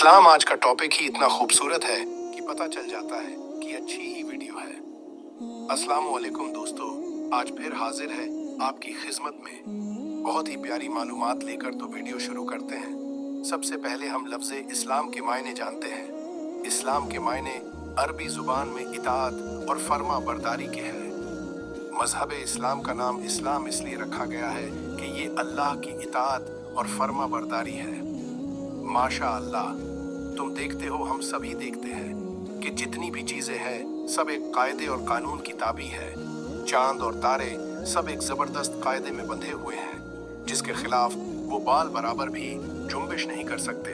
इस्लाम आज का टॉपिक ही इतना खूबसूरत है कि पता चल जाता है कि अच्छी ही वीडियो है। अस्सलाम वालेकुम दोस्तों, आज फिर हाजिर है आपकी खिदमत में बहुत ही प्यारी मालूमात लेकर। तो वीडियो शुरू करते हैं। सबसे पहले हम लफ्ज़े इस्लाम के मायने जानते हैं। इस्लाम के मायने अरबी ज़ुबान में इताअत और फर्मा बरदारी के हैं। मज़हब इस्लाम का नाम इस्लाम इसलिए रखा गया है कि ये अल्लाह की इताअत और फर्मा बरदारी है। माशा अल्लाह, तुम देखते हो, हम सभी देखते हैं कि जितनी भी चीज़ें हैं सब एक कायदे और कानून की ताबी है। चांद और तारे सब एक ज़बरदस्त कायदे में बंधे हुए हैं जिसके खिलाफ वो बाल बराबर भी जुम्बिश नहीं कर सकते।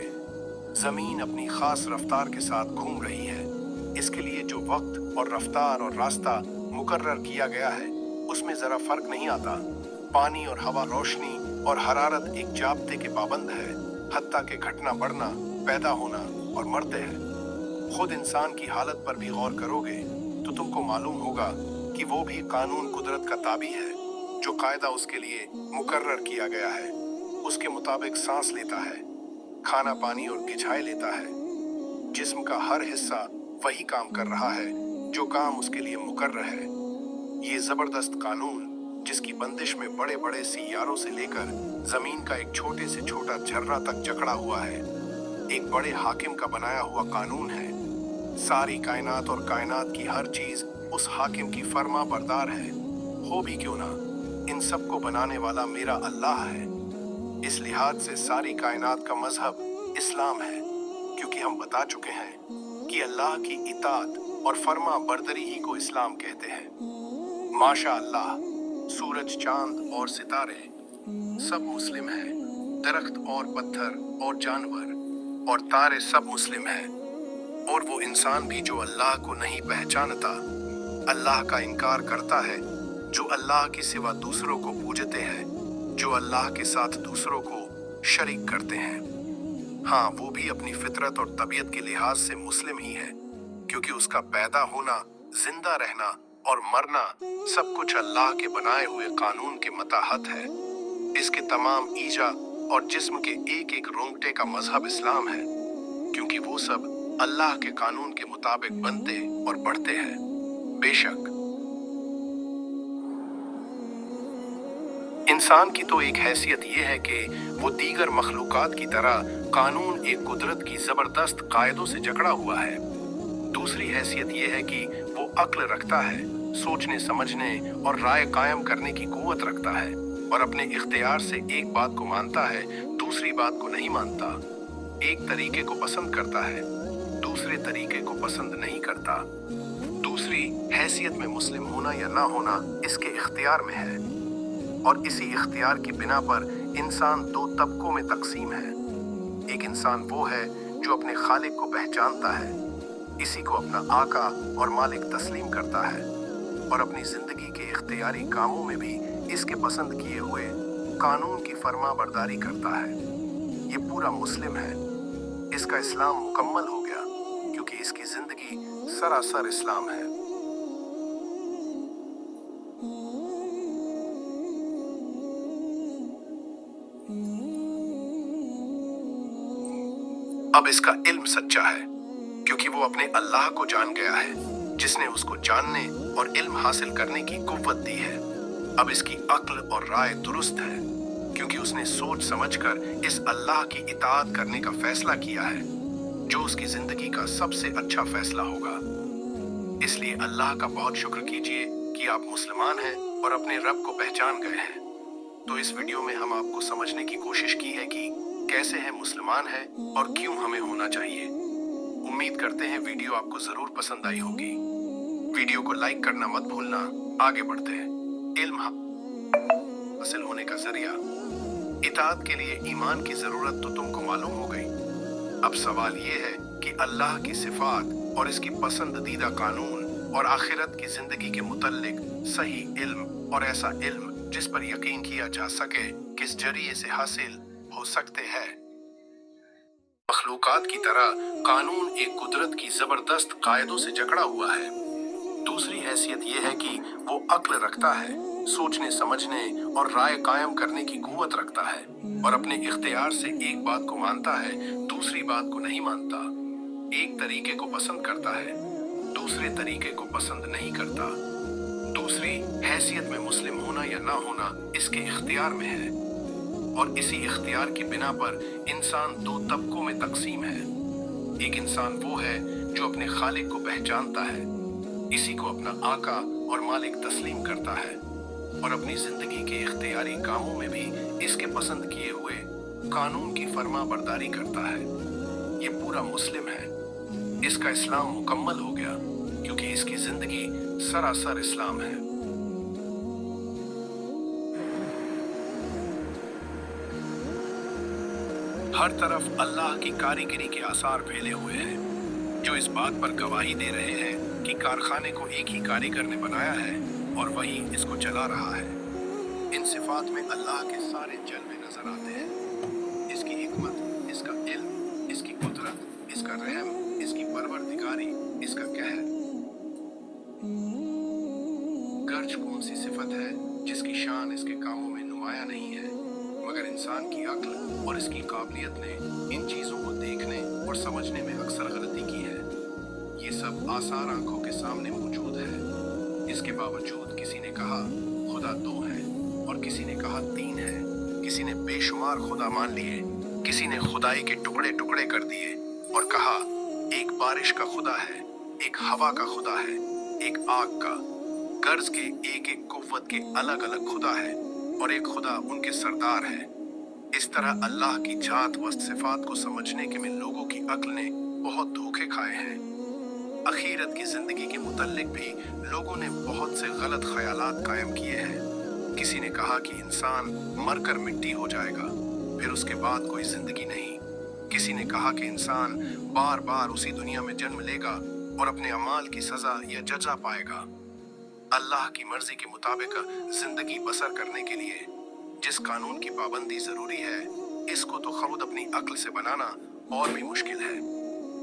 ज़मीन अपनी ख़ास रफ्तार के साथ घूम रही है। इसके लिए जो वक्त और रफ्तार और रास्ता मुकर्रर किया गया है उसमें ज़रा फ़र्क नहीं आता। पानी और हवा, रोशनी और हरारत एक जाब्ते के पाबंद है। हत्ता के घटना बढ़ना, पैदा होना और मरते हैं। खुद इंसान की हालत पर भी गौर करोगे तो तुमको मालूम होगा कि वो भी कानून कुदरत का ताबी है। जो कायदा उसके लिए मुकर्रर किया गया है उसके मुताबिक सांस लेता है, खाना पानी और गिझाए लेता है। जिस्म का हर हिस्सा वही काम कर रहा है जो काम उसके लिए मुकर्रर है। ये जबरदस्त कानून जिसकी बंदिश में बड़े बड़े सियारों से लेकर जमीन का एक छोटे से छोटा झर्रा तक जकड़ा हुआ है, एक बड़े हाकिम का बनाया हुआ कानून है। सारी कायनात और कायनात की हर चीज उस हाकिम की फर्मा बरदार है। हो भी क्यों ना, इन सब को बनाने वाला मेरा अल्लाह है। इस लिहाज से सारी कायनात का मजहब इस्लाम है, क्योंकि हम बता चुके हैं कि अल्लाह की इताअत और फर्मा बरदरी ही को इस्लाम कहते हैं। माशा अल्लाह, सूरज, चांद और सितारे सब मुस्लिम हैं। दरख्त और पत्थर और जानवर और तारे सब मुस्लिम हैं। और वो इंसान भी जो अल्लाह को नहीं पहचानता, अल्लाह का इनकार करता है, जो अल्लाह के सिवा दूसरों को पूजते हैं, जो अल्लाह के साथ दूसरों को शरीक करते हैं। हाँ, वो भी अपनी फितरत और तबीयत के लिहाज से मुस्लिम ही है, क्योंकि उसका पैदा होना, जिंदा रहना और मरना सब कुछ अल्लाह के बनाए हुए कानून के मुताहत है। इसके तमाम ईजा और जिस्म के एक एक रोंगटे का मजहब इस्लाम है, क्योंकि वो सब अल्लाह के कानून के मुताबिक बनते और बढ़ते हैं। बेशक इंसान की तो एक हैसियत ये है कि वो दीगर मखलूकात की तरह कानून एक कुदरत की जबरदस्त कायदों से जकड़ा हुआ है। दूसरी हैसियत ये है कि वो अक्ल रखता है, सोचने समझने और राय कायम करने की कुव्वत रखता है, और अपने इख्तियार से एक बात को मानता है, दूसरी बात को नहीं मानता। एक तरीके को पसंद करता है, दूसरे तरीके को पसंद नहीं करता। दूसरी हैसियत में मुस्लिम होना या ना होना इसके इख्तियार में है, और इसी इख्तियार की बिना पर इंसान दो तबकों में तकसीम है। एक इंसान वो है जो अपने खालिक को पहचानता है, इसी को अपना आका और मालिक तस्लीम करता है, और अपनी जिंदगी के इख्तियारी कामों में भी इसके पसंद किए हुए कानून की फर्मा बरदारी करता है। ये पूरा मुस्लिम है। इसका इस्लाम मुकम्मल हो गया, क्योंकि इसकी जिंदगी सरासर इस्लाम है। अब इसका इल्म सच्चा है, क्योंकि वो अपने अल्लाह को जान गया है, जिसने उसको जानने और इल्म हासिल करने की कुव्वत दी है। अब इसकी अक्ल और राय दुरुस्त है, क्योंकि उसने सोच समझकर इस अल्लाह की इताअत करने का फैसला किया है, जो उसकी जिंदगी का सबसे अच्छा फैसला होगा। इसलिए अल्लाह का बहुत शुक्र कीजिए कि आप मुसलमान हैं और अपने रब को पहचान गए हैं। तो इस वीडियो में हम आपको समझने की कोशिश की है कि कैसे है मुसलमान है और क्यों हमें होना चाहिए। उम्मीद करते हैं वीडियो आपको जरूर पसंद आई होगी। वीडियो को लाइक करना मत भूलना। आगे बढ़ते हैं। इल्म हासिल होने का जरिया। इताअत के लिए ईमान की जरूरत तो तुमको मालूम हो गई। अब सवाल ये है कि अल्लाह की सिफात और इसकी पसंदीदा कानून और आखिरत की जिंदगी के मुतल्लिक सही इल्म, और ऐसा इल्म जिस पर यकीन किया जा सके, किस जरिए से हासिल हो सकते हैं। मखलूकात की तरह कानून एक कुदरत की जबरदस्त कायदों से जकड़ा हुआ है। दूसरी हैसियत यह है कि वो अक्ल रखता है, सोचने समझने और राय कायम करने की कुव्वत रखता है और अपने इख्तियार से एक बात को मानता है, दूसरी बात को नहीं मानता। एक तरीके को पसंद करता है, दूसरे तरीके को पसंद नहीं करता। दूसरी हैसियत में मुस्लिम होना या ना होना इसके इख्तियार में है और इसी इख्तियार की बिना पर इंसान दो तबकों में तकसीम है। एक इंसान वो है जो अपने खालिक को पहचानता है, इसी को अपना आका और मालिक तस्लीम करता है और अपनी जिंदगी के इख्तियारी कामों में भी इसके पसंद किए हुए कानून की फर्मा बरदारी करता है। ये पूरा मुस्लिम है। इसका इस्लाम मुकम्मल हो गया क्योंकि इसकी जिंदगी सरासर इस्लाम है। हर तरफ अल्लाह की कारीगरी के आसार फैले हुए हैं जो इस बात पर गवाही दे रहे हैं कि कारखाने को एक ही कारीगर ने बनाया है और वही इसको चला रहा है। इन सिफात में अल्लाह के सारे जलवे नजर आते हैं। इसकी हिकमत, इसका इल्म, इसकी कुदरत, इसका रहम, इसकी परवरदिगारी, इसका कहर। गर्ज कौन सी सिफत है जिसकी शान इसके कामों में नुमाया नहीं है, मगर इंसान की अक्ल और इसकी काबिलियत ने इन चीजों को देखने और समझने में अक्सर गलती की है। ये सब आसार आंखों के सामने मौजूद है। इसके बावजूद किसी ने कहा खुदा दो है और किसी ने कहा तीन है। किसी ने बेशुमार खुदा मान लिए, किसी ने खुदाई के टुकड़े टुकड़े कर दिए और कहा एक बारिश का खुदा है, एक हवा का खुदा है, एक आग का। गर्ज के एक एक कुव्वत के अलग अलग खुदा है और एक खुदा उनके सरदार है। इस तरह अल्लाह की जात व सिफात को समझने के में लोगों की अक्ल ने बहुत धोखे खाए हैं। अखीरत की जिंदगी के मुतल्लिक भी लोगों ने बहुत से गलत ख्यालात कायम किए हैं। किसी ने कहा कि इंसान मरकर मिट्टी हो जाएगा, फिर उसके बाद कोई जिंदगी नहीं। किसी ने कहा कि इंसान बार बार उसी दुनिया में जन्म लेगा और अपने अमाल की सजा या जजा पाएगा। अल्लाह की मर्जी के मुताबिक जिंदगी बसर करने के लिए जिस कानून की पाबंदी जरूरी है, इसको तो खुद अपनी अक्ल से बनाना और भी मुश्किल है।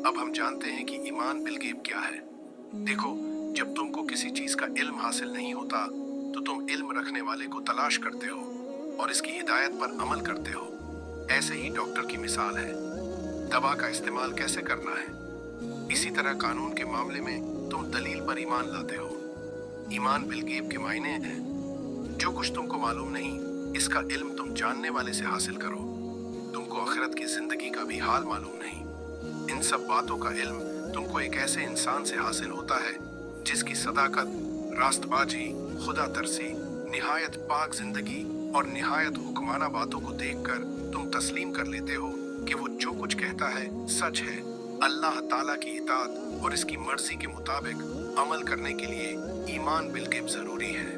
अब हम जानते हैं कि ईमान बिलगैब क्या है। देखो, जब तुमको किसी चीज का इल्म हासिल नहीं होता तो तुम इल्म रखने वाले को तलाश करते हो और इसकी हिदायत पर अमल करते हो। ऐसे ही डॉक्टर की मिसाल है, दवा का इस्तेमाल कैसे करना है। इसी तरह कानून के मामले में तुम दलील पर ईमान लाते हो। ईमान बिलगैब के मायने हैं जो कुछ तुमको मालूम नहीं, इसका इल्म तुम जानने वाले से हासिल करो। तुमको आखिरत की जिंदगी का भी हाल मालूम नहीं। इन सब बातों का इल्म तुमको एक ऐसे इंसान से हासिल होता है जिसकी सदाकत, रास्तबाजी, खुदा तरसी, निहायत पाक जिंदगी और निहायत हुक्माना बातों को देखकर तुम तस्लीम कर लेते हो कि वो जो कुछ कहता है सच है। अल्लाह ताला की इताअत और इसकी मर्जी के मुताबिक अमल करने के लिए ईमान बिलगैब जरूरी है,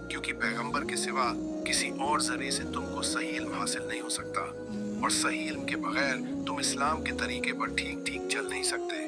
क्योंकि पैगंबर के सिवा किसी और जरिए से तुमको सही इल्म हासिल नहीं हो सकता और सही इल्म के बगैर तुम इस्लाम के तरीके पर ठीक ठीक चल नहीं सकते।